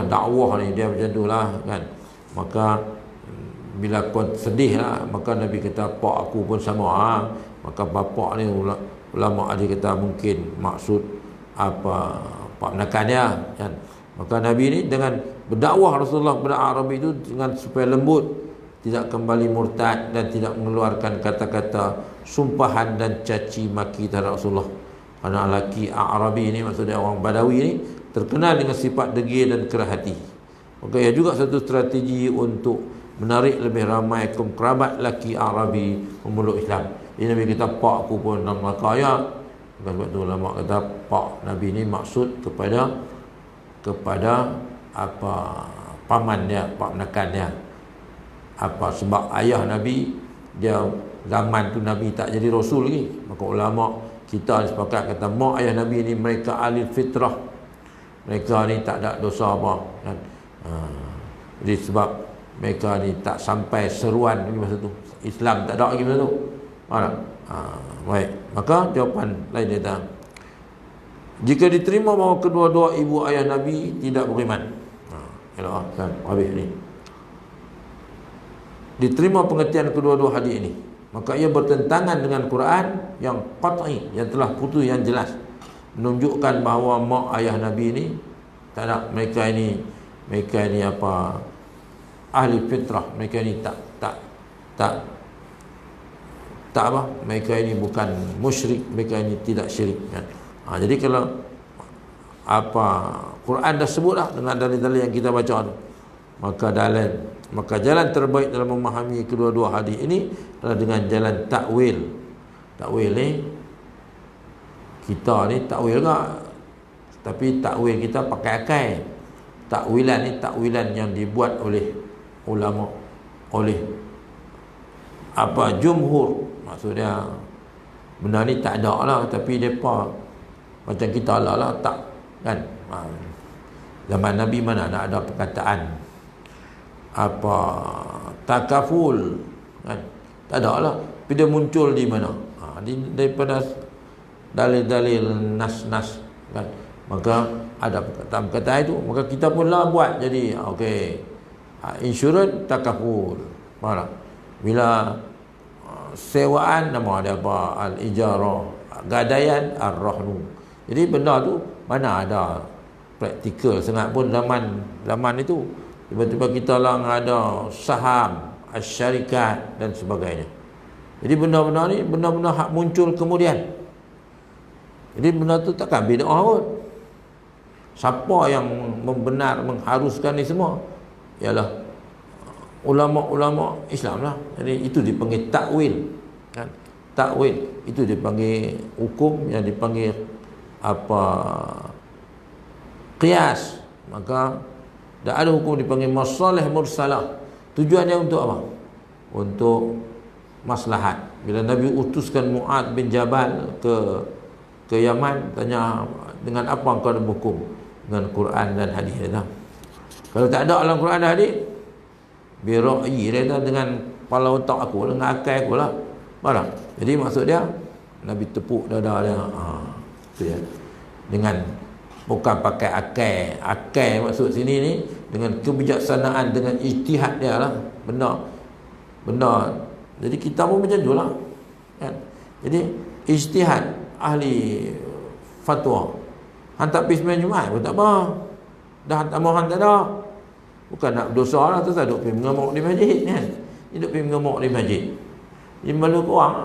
dakwah ni dia macam tu lah kan. Maka bila kau sedih lah, maka Nabi kata pak aku pun sama. Maka bapak ni ulama ada kata mungkin maksud apa, pak menekan dia kan. Maka Nabi ni dengan berdakwah Rasulullah kepada Arabi itu dengan supaya lembut, tidak kembali murtad dan tidak mengeluarkan kata-kata sumpahan dan caci maki terhadap Rasulullah. Anak lelaki Arabi ni, maksudnya orang Badawi ni, terkenal dengan sifat degil dan kerah hati. Maka ia juga satu strategi untuk menarik lebih ramai kaum kerabat lelaki Arabi memeluk Islam. Ini Nabi kata pak aku pun dalam neraka ya. Sebab tu ulama kata pak Nabi ni maksud kepada apa, paman dia, pak menekan dia. Apa sebab ayah Nabi dia zaman tu Nabi tak jadi rasul lagi. Maka ulama kita sepakat kata mak ayah Nabi ni mereka ahli fitrah, mereka ni tak ada dosa apa kan. Jadi sebab mereka ni tak sampai seruan lagi masa tu, Islam tak ada lagi masa tu. Baik, maka jawapan lain dia kata, jika diterima bahawa kedua-dua ibu ayah Nabi tidak beriman, elok kan habis ni, diterima pengertian kedua-dua hadis ini, maka ia bertentangan dengan Quran yang qat'i, yang telah putus, yang jelas menunjukkan bahawa mak ayah Nabi ini tak ada, mereka ini apa, ahli fitrah, mereka ini tak apa, mereka ini bukan musyrik, mereka ini tidak syirik kan. Jadi kalau apa Quran dah sebutlah dengan dalil-dalil yang kita baca tu, maka jalan terbaik dalam memahami kedua-dua hadis ini adalah dengan jalan takwil. Takwil ni kita ni takwil enggak, tapi takwil kita pakai akal. Takwilan ni takwilan yang dibuat oleh ulama, oleh apa jumhur. Maksudnya benda ni tak ada lah, tapi depa macam kita lah tak kan. Zaman Nabi mana nak ada perkataan apa takaful kan, tak ada lah. Tapi dia muncul di mana? Daripada dalil-dalil nas-nas kan. Maka ada perkataan-perkataan itu, maka kita pun lah buat jadi okey. Insurans takaful. Mana? Bila sewaan nama ada apa, al-ijarah, gadaian ar-rahnu. Jadi benda tu mana ada praktikal sangat pun zaman itu. Tiba-tiba kita lah ada saham, syarikat dan sebagainya. Jadi benda-benda ni benda-benda hak muncul kemudian. Jadi benda tu takkan bid'ah pun. Siapa yang membenar mengharuskan ni semua ialah ulama-ulama Islam lah. Jadi itu dipanggil takwil kan. Takwil itu dipanggil hukum, yang dipanggil apa qiyas. Maka tak ada hukum dipanggil masalih mursalah. Tujuannya untuk apa? Untuk maslahat. Bila Nabi utuskan Mu'ad bin Jabal ke Yaman, tanya dengan apa engkau ada hukum? Dengan Quran dan hadis dia. Kalau tak ada dalam Quran dan hadis, bira'yi dia dengan kepala otak aku, dengan akal aku lah. Faham? Jadi maksud dia Nabi tepuk dada dia. Tu ya. Dengan bukan pakai akal maksud sini ni, dengan kebijaksanaan, dengan ijtihad dia lah. Benda. Jadi kita pun macam tu lah kan? Jadi ijtihad ahli fatwa, hantar pergi sembahyang Jumaat pun tak apa, dah hantar mohon tak ada Bukan nak berdosa lah, tu tak duk pergi mengamuk di masjid kan. Dia duk pergi mengamuk di masjid. Dia malu ke orang.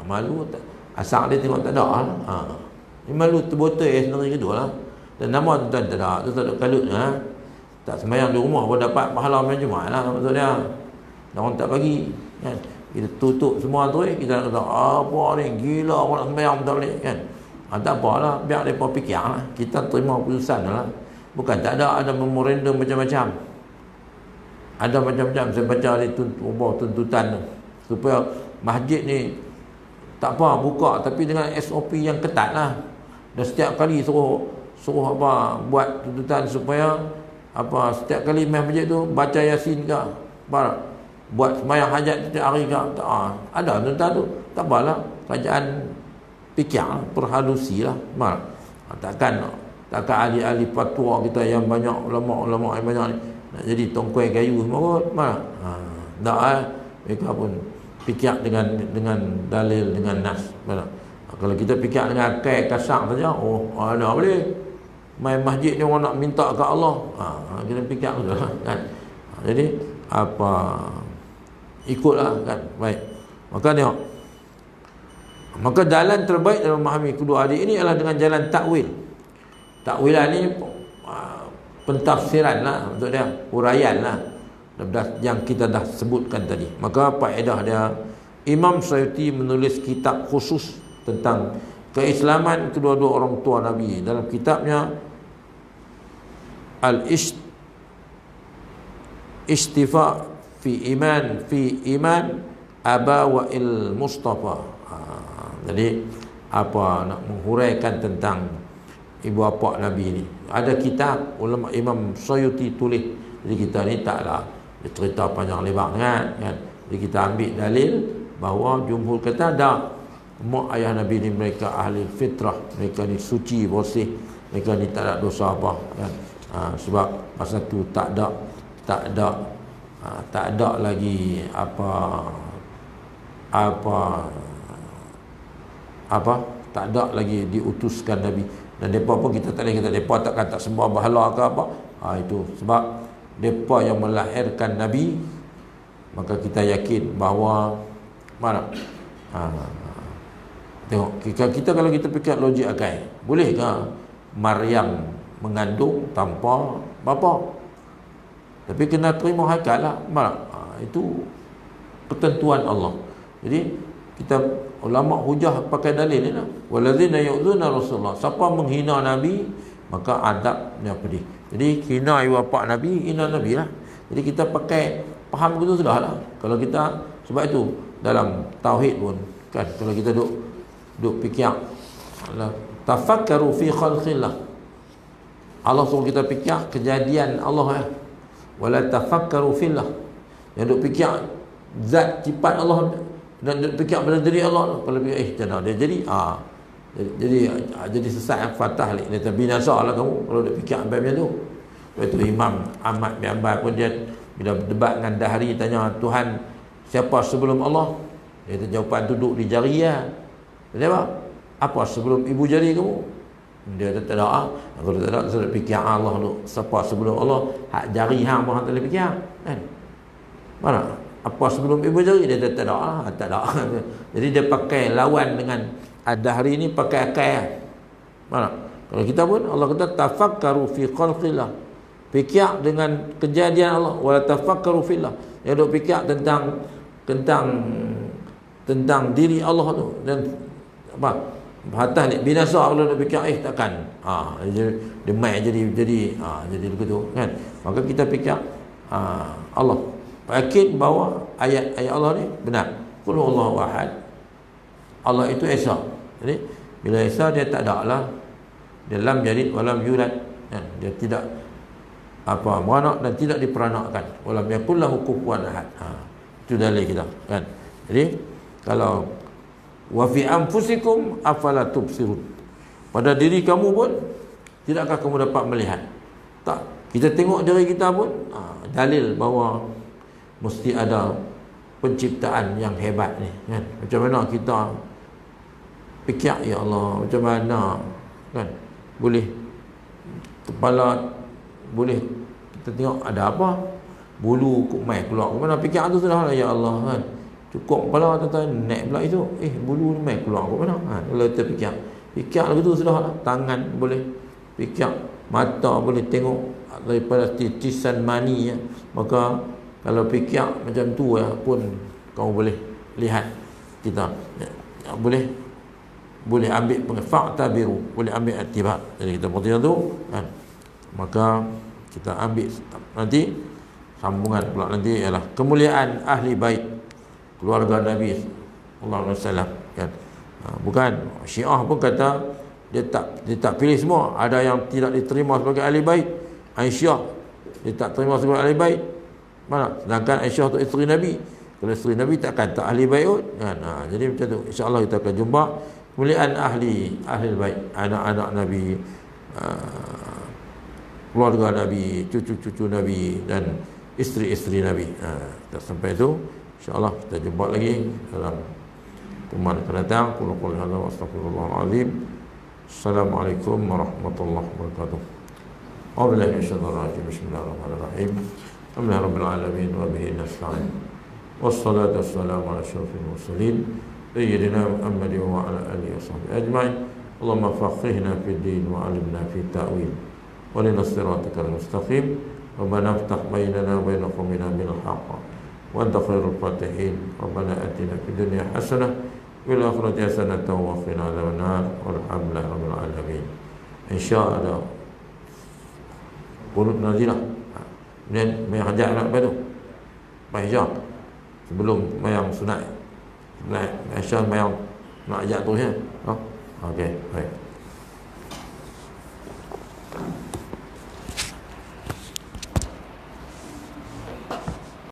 Malu tak. Asal dia tengok tak ada. Dia malu terbotol sendiri kedua lah. Dan nama tu tak ada. Tu tak duk kalut lah. Tak sembahyang di rumah pun dapat pahala main Jumaat lah maksud dia. Orang tak bagi kan. Kita tutup semua tu kita kata apa ni gila orang nak sembahyang tak boleh kan. Tak apalah, biar mereka fikir lah. Kita terima keputusan lah. Bukan tak ada memorandum macam-macam. Ada macam-macam. Saya baca di tuntutan tu, supaya masjid ni tak apa buka tapi dengan SOP yang ketat lah. Dan setiap kali suruh apa buat tuntutan supaya apa setiap kali main masjid tu baca Yasin ke buat sembahyang hajat setiap hari ke ada tuntutan tu. Tak apalah, kerajaan fikir perhalusi lah. Takkan ahli-ahli fatwa kita yang banyak, ulama-ulama yang banyak ni nak jadi tongkuai kayu semua kot. Tak mereka pun fikir dengan dalil, dengan nas. Kalau kita fikir dengan akal kasar saja, ada boleh main masjid ni orang nak minta ke Allah, kita fikir betul kan. Jadi apa ikutlah kan. Baik, maka tengok, maka jalan terbaik dalam memahami kedua hadis ini adalah dengan jalan takwil. Takwilan ni pentafsiran lah untuk dia, huraian lah yang kita dah sebutkan tadi. Maka faedah dia, Imam Suyuti menulis kitab khusus tentang keislaman kedua-dua orang tua Nabi dalam kitabnya Al-Ishtifa fi iman Aba Wa'il Mustafa. Jadi apa nak menghuraikan tentang ibu bapa Nabi ni. Ada kitab ulama Imam Suyuti tulis. Jadi kita ni taklah cerita panjang lebar kan. Jadi kita ambil dalil bahawa jumhur kata ada mak ayah Nabi ni mereka ahli fitrah, mereka ni suci bersih, mereka ni tak ada dosa apa kan. Sebab masa tu tak ada lagi tak ada lagi diutuskan Nabi. Dan mereka pun kita tak boleh kata mereka tak sembah berhala ke apa. Itu sebab mereka yang melahirkan Nabi. Maka kita yakin bahawa mana tengok kita kalau kita fikir logik akal, bolehkah Maryam mengandung tanpa bapa? Tapi kena terima hakal lah. Itu ketentuan Allah. Jadi kita ulama hujah pakai dalil ni lah. Waladzina yu'dzuna Rasulullah. Siapa menghina Nabi maka adabnya pedih. Jadi hina ibu bapa Nabi, hina Nabi lah. Jadi kita pakai faham begitu sudah lah. Kalau kita, sebab itu dalam tauhid pun kan, kalau kita duk fikir tafakkaru fi khalqillah, Allah suruh kita fikir kejadian Allah wala tafakkaru fillah. Yang duk fikir zat sifat Allah dan duk fikir pada diri Allah. Kalau fikir jangan dia jadi sesat fatah dia tak binasa lah kamu kalau duk fikir macam tu. Lepas tu Imam Ahmad bin Hanbal pun dia bila berdebat dengan Dahri, tanya Tuhan siapa sebelum Allah, dia jawapan duduk di jari ya. Dia apa sebelum ibu jari kamu? Dia tak ada. Kalau tak ada, saya fikir Allah tu siapa sebelum Allah, hak jari hang pun tak boleh fikir kan. Mana apa sebelum ibu jari, dia tak ada. Tak ada. Jadi dia pakai lawan dengan Ad-Dahri ni pakai akal. Mana kalau kita pun Allah kata tafakkaru fi khalqillah, fikir dengan kejadian Allah, wala tafakkaru fillah, dia duk fikir tentang diri Allah tu. Dan apa batas ni binasa kalau duk fikir takkan dia mai jadi begitu kan. Maka kita fikir Allah, yakin bahawa ayat-ayat Allah ni benar. Qul huwallahu ahad, Allah itu Esa. Jadi bila Esa dia tak ada lah, dia lam yalid wa lam yulad kan? Dia tidak beranak dan tidak diperanakkan. Walam yakul lahu kufuwan ahad. Itu dalil kita kan. Jadi kalau wa fi anfusikum afala tubsirun, pada diri kamu pun tidakkah kamu dapat melihat? Tak, kita tengok diri kita pun dalil bahawa mesti ada penciptaan yang hebat ni kan. Macam mana kita fikir ya Allah, macam mana kan boleh kepala, boleh kita tengok ada apa, bulu mai keluar ke mana, fikir tu sudah lah, ya Allah kan. Cukup kepala tuan-tuan, naik pula itu, bulu ni mai keluar ke mana. Kalau kita fikir lagu tu sudah lah. Tangan boleh fikir, mata boleh tengok daripada titisan mani ya. Maka kalau fikir macam tu ya, pun kau boleh lihat kita ya, boleh ambil fakta biru, boleh ambil iktibar. Jadi kita perhatikan tu kan. Maka kita ambil nanti sambungan pula nanti ialah kemuliaan ahli bait keluarga Nabi sallallahu alaihi wasallam kan. Bukan Syiah pun kata dia tak pilih semua, ada yang tidak diterima sebagai ahli bait. Aisyah dia tak terima sebagai ahli bait. Mana? Sedangkan Aisyah tu isteri Nabi. Kalau isteri Nabi takkan tak ahli bait kan. Jadi macam tu. Insya-Allah kita akan jumpa kemuliaan ahli bait, anak-anak Nabi, keluarga Nabi, cucu-cucu Nabi dan isteri-isteri Nabi. Kita sampai itu, insya-Allah kita jumpa lagi dalam pertemuan akan datang. Qul hadza wa astaghfirullahalazim. Assalamualaikum warahmatullahi wabarakatuh. A'udzu billahi minasyaitonir rajim. Bismillahirrahmanirrahim. Alhamdulillahirabbil alamin wa bihi nasta'in. Wassalatu wassalamu ala asyrafil mursalin sayyidina Muhammadin wa ala alihi washabbihi ajma'in. Allahumma faqqihna fid din wa 'allimna fit ta'wil. ولنا صراطك المستقيم ربنا افتح بيننا وبين قومنا بالحق وانت خير الفاتحين ربنا اتنا في الدنيا حسنه وفي الاخره حسنه وقنا عذاب النار والحمد لله رب العالمين. ان شاء الله qunut nazilah dan mai hajat nak batu mai hijab sebelum mayang sunat, sunat Aisyah mayang nak hajat tu ya. Okey, baik.